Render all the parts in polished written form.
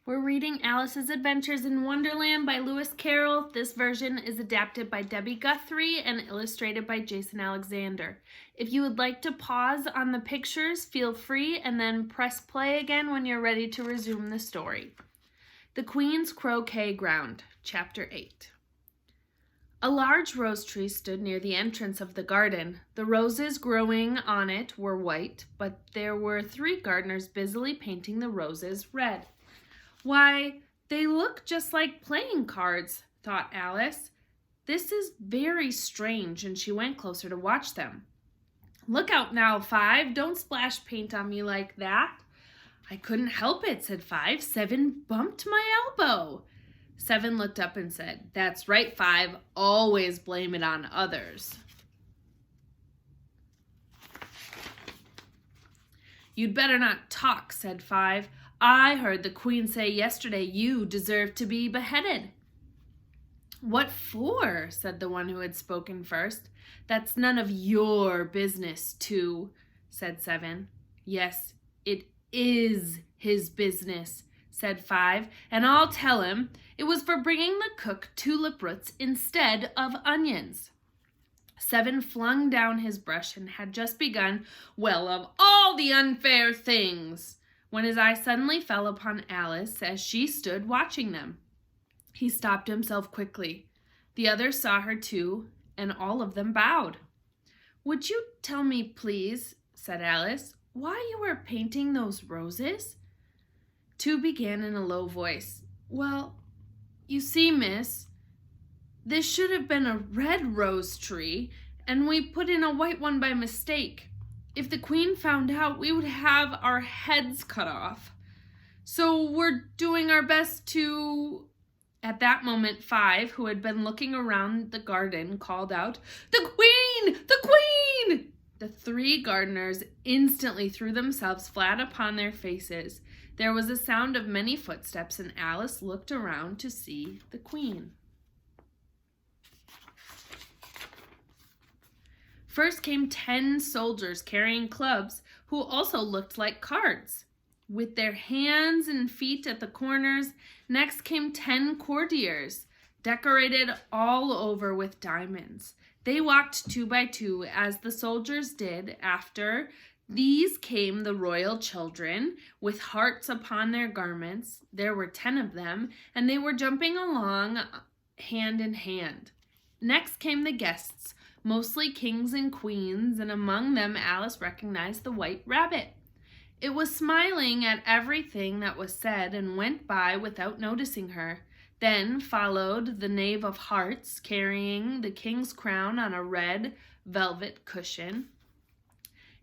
We're reading Alice's Adventures in Wonderland by Lewis Carroll. This version is adapted by Debbie Guthrie and illustrated by Jason Alexander. If you would like to pause on the pictures, feel free and then press play again when you're ready to resume the story. The Queen's Croquet Ground, Chapter 8. A large rose tree stood near the entrance of the garden. The roses growing on it were white, but there were 3 gardeners busily painting the roses red. "Why, they look just like playing cards," thought Alice. "This is very strange," and she went closer to watch them. "Look out now, 5. Don't splash paint on me like that." "I couldn't help it," said 5. 7 bumped my elbow." 7 looked up and said, "That's right, 5. Always blame it on others." "You'd better not talk," said 5. "I heard the Queen say yesterday you deserve to be beheaded." "What for?" said the one who had spoken first. "That's none of your business, 2, said 7. "Yes, it is his business," said 5, "and I'll tell him. It was for bringing the cook tulip roots instead of onions." 7 flung down his brush and had just begun, "Well, of all the unfair things," when his eye suddenly fell upon Alice as she stood watching them. He stopped himself quickly. The others saw her too, and all of them bowed. "Would you tell me, please," said Alice, "why you were painting those roses?" 2 began in a low voice. "Well, you see, miss, this should have been a red rose tree, and we put in a white one by mistake. If the Queen found out, we would have our heads cut off. So we're doing our best to—" At that moment, 5, who had been looking around the garden, called out, "The Queen! The Queen!" The 3 gardeners instantly threw themselves flat upon their faces. There was a sound of many footsteps, and Alice looked around to see the Queen. First came 10 soldiers carrying clubs, who also looked like cards, with their hands and feet at the corners. Next came 10 courtiers, decorated all over with diamonds. They walked 2 by 2, as the soldiers did. After these came the royal children, with hearts upon their garments. There were 10 of them, and they were jumping along hand in hand. Next came the guests, mostly kings and queens, and among them Alice recognized the White Rabbit. It was smiling at everything that was said and went by without noticing her. Then followed the Knave of Hearts, carrying the king's crown on a red velvet cushion.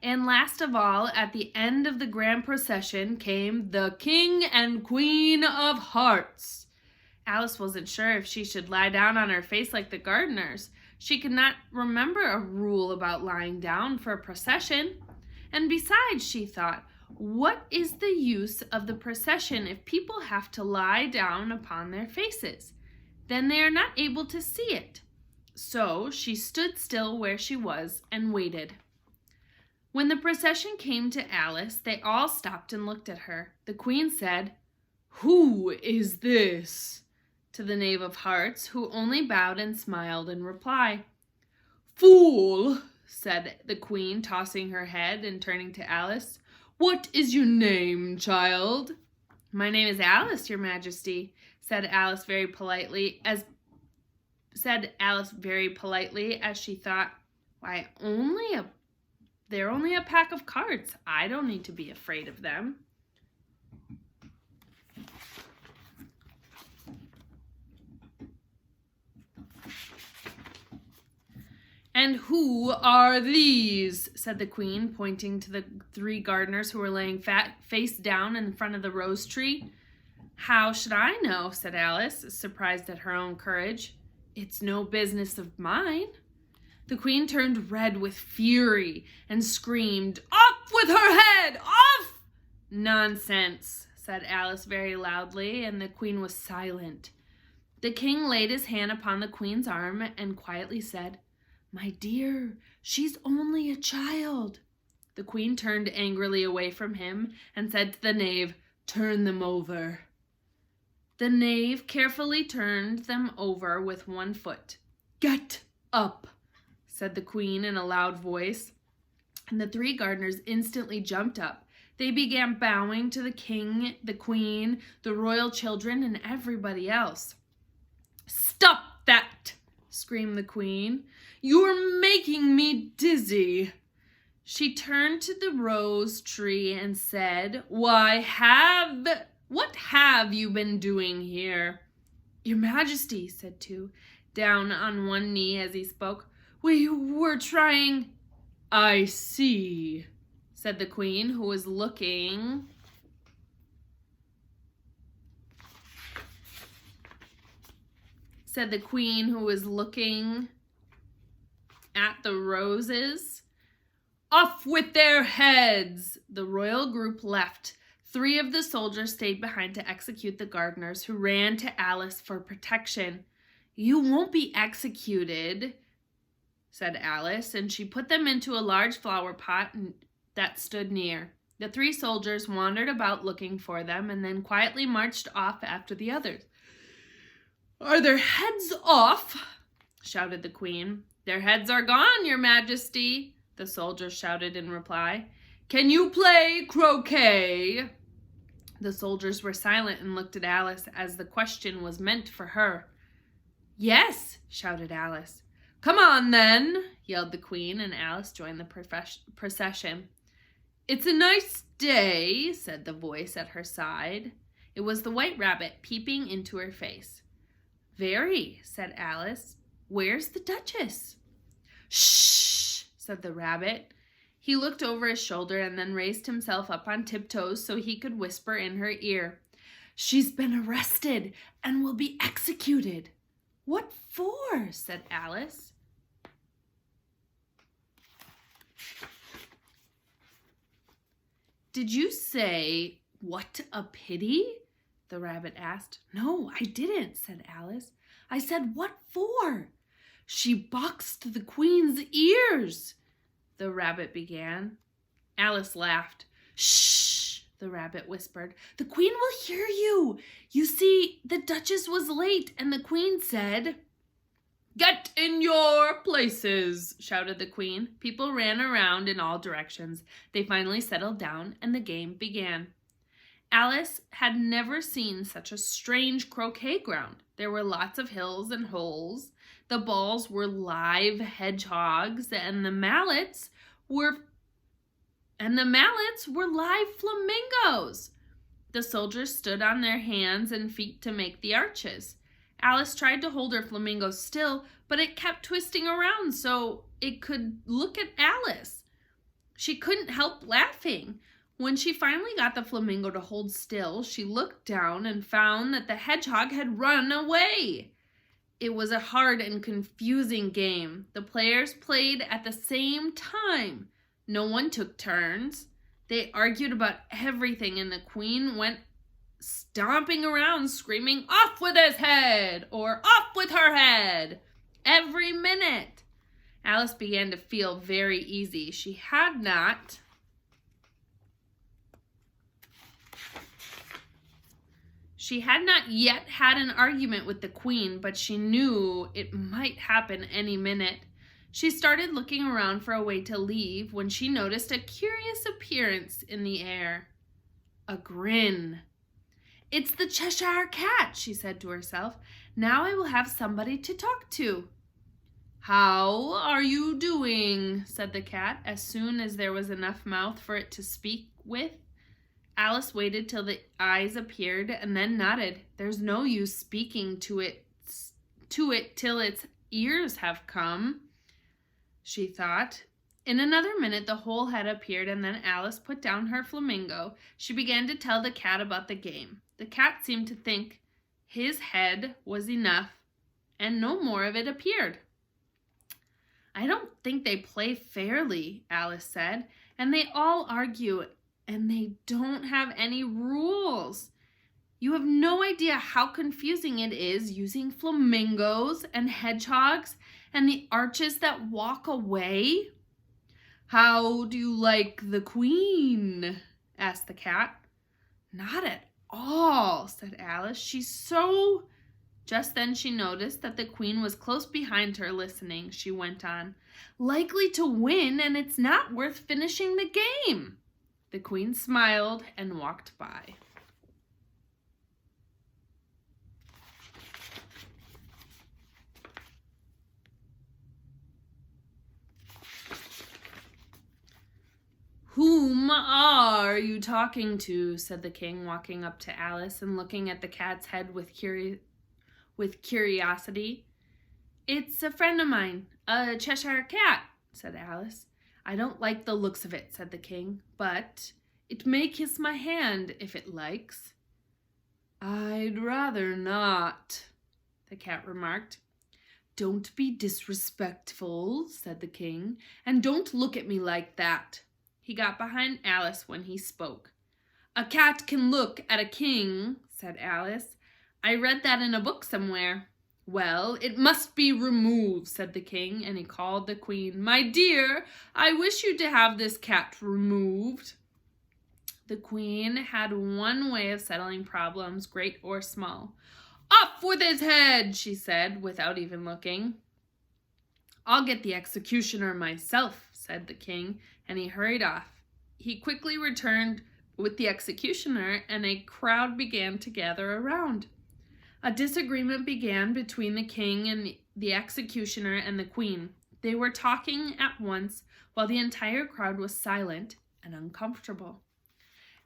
And last of all, at the end of the grand procession, came the King and Queen of Hearts. Alice wasn't sure if she should lie down on her face like the gardeners. She could not remember a rule about lying down for a procession. And besides, she thought, what is the use of the procession if people have to lie down upon their faces? Then they are not able to see it. So she stood still where she was and waited. When the procession came to Alice, they all stopped and looked at her. The Queen said, "Who is this?" to the Knave of Hearts, who only bowed and smiled in reply. "Fool," said the Queen, tossing her head and turning to Alice. "What is your name, child?" "My name is Alice, your Majesty," said Alice very politely as she thought, "Why, they're only a pack of cards. I don't need to be afraid of them." "And who are these?" said the Queen, pointing to the 3 gardeners who were laying face down in front of the rose tree. "How should I know?" said Alice, surprised at her own courage. "It's no business of mine." The Queen turned red with fury and screamed, "Off with her head! Off!" "Nonsense," said Alice very loudly, and the Queen was silent. The King laid his hand upon the Queen's arm and quietly said, "My dear, she's only a child." The Queen turned angrily away from him and said to the knave, "Turn them over." The knave carefully turned them over with one foot. "Get up," said the queen in a loud voice, and the 3 gardeners instantly jumped up. They began bowing to the king, the queen, the royal children, and everybody else. "Stop that!" screamed the queen. "You're making me dizzy." She turned to the rose tree and said, what have you been doing here?" "Your Majesty," said two, down on one knee as he spoke, "we were trying—" "I see," said the queen, who was looking at the roses. "Off with their heads!" The royal group left. 3 of the soldiers stayed behind to execute the gardeners, who ran to Alice for protection. "You won't be executed," said Alice, and she put them into a large flower pot that stood near. The 3 soldiers wandered about looking for them and then quietly marched off after the others. "Are their heads off?" shouted the queen. "Their heads are gone, Your Majesty," the soldiers shouted in reply. "Can you play croquet?" The soldiers were silent and looked at Alice as the question was meant for her. "Yes," shouted Alice. "Come on, then," yelled the queen, and Alice joined the procession. "It's a nice day," said the voice at her side. It was the White Rabbit peeping into her face. "Very," said Alice. "Where's the Duchess?" "Shh," said the rabbit. He looked over his shoulder and then raised himself up on tiptoes so he could whisper in her ear. "She's been arrested and will be executed." "What for?" said Alice. "Did you say, 'What a pity'?" the rabbit asked. "No, I didn't," said Alice. "I said, 'What for?'" "She boxed the queen's ears," the rabbit began. Alice laughed. "Shh," the rabbit whispered. "The queen will hear you. You see, the Duchess was late, and the queen said—" "Get in your places," shouted the queen. People ran around in all directions. They finally settled down, and the game began. Alice had never seen such a strange croquet ground. There were lots of hills and holes. The balls were live hedgehogs, and the mallets were live flamingos. The soldiers stood on their hands and feet to make the arches. Alice tried to hold her flamingo still, but it kept twisting around so it could look at Alice. She couldn't help laughing. When she finally got the flamingo to hold still, she looked down and found that the hedgehog had run away. It was a hard and confusing game. The players played at the same time. No one took turns. They argued about everything, and the queen went stomping around screaming, "Off with his head!" or "Off with her head!" every minute. Alice began to feel very easy. She had not yet had an argument with the queen, but she knew it might happen any minute. She started looking around for a way to leave when she noticed a curious appearance in the air. A grin. "It's the Cheshire Cat," she said to herself. "Now I will have somebody to talk to." "How are you doing?" said the cat, as soon as there was enough mouth for it to speak with. Alice waited till the eyes appeared and then nodded. "There's no use speaking to it till its ears have come," she thought. In another minute, the whole head appeared, and then Alice put down her flamingo. She began to tell the cat about the game. The cat seemed to think his head was enough, and no more of it appeared. "I don't think they play fairly," Alice said, "and they all argue, and they don't have any rules. You have no idea how confusing it is using flamingos and hedgehogs and the arches that walk away." "How do you like the queen?" asked the cat. "Not at all, said Alice. She's so... Just then she noticed that the queen was close behind her listening. She went on, likely to win, and it's not worth finishing the game. The queen smiled and walked by. Whom are you talking to? Said the king, walking up to Alice and looking at the cat's head with curiosity. It's a friend of mine, a Cheshire cat, said Alice. I don't like the looks of it, said the king, but it may kiss my hand if it likes. I'd rather not, the cat remarked. Don't be disrespectful, said the king, and don't look at me like that. He got behind Alice when he spoke. A cat can look at a king, said Alice. I read that in a book somewhere. Well, it must be removed, said the king, and he called the queen. My dear, I wish you to have this cat removed. The queen had one way of settling problems, great or small. Up with his head, she said, without even looking. I'll get the executioner myself, said the king, and he hurried off. He quickly returned with the executioner, and a crowd began to gather around. A disagreement began between the king and the executioner and the queen. They were talking at once while the entire crowd was silent and uncomfortable.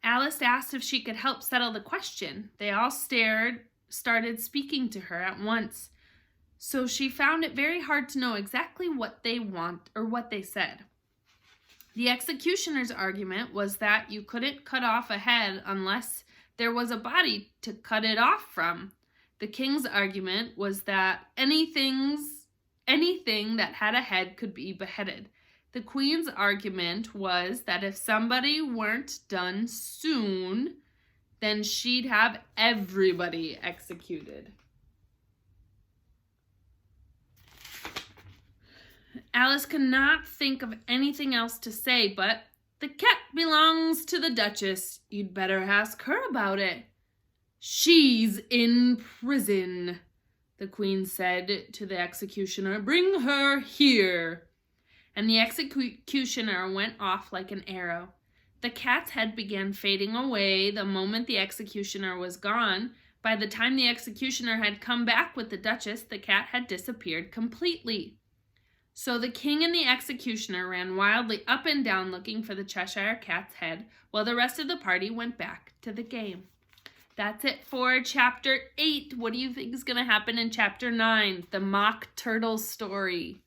Alice asked if she could help settle the question. They all started speaking to her at once, so she found it very hard to know exactly what they said. The executioner's argument was that you couldn't cut off a head unless there was a body to cut it off from. The king's argument was that anything that had a head could be beheaded. The queen's argument was that if somebody weren't done soon, then she'd have everybody executed. Alice could not think of anything else to say, but the cat belongs to the Duchess. You'd better ask her about it. She's in prison, the queen said to the executioner. Bring her here. And the executioner went off like an arrow. The cat's head began fading away the moment the executioner was gone. By the time the executioner had come back with the Duchess, the cat had disappeared completely. So the king and the executioner ran wildly up and down looking for the Cheshire cat's head, while the rest of the party went back to the game. That's it for Chapter 8. What do you think is going to happen in Chapter 9? The Mock Turtle Story.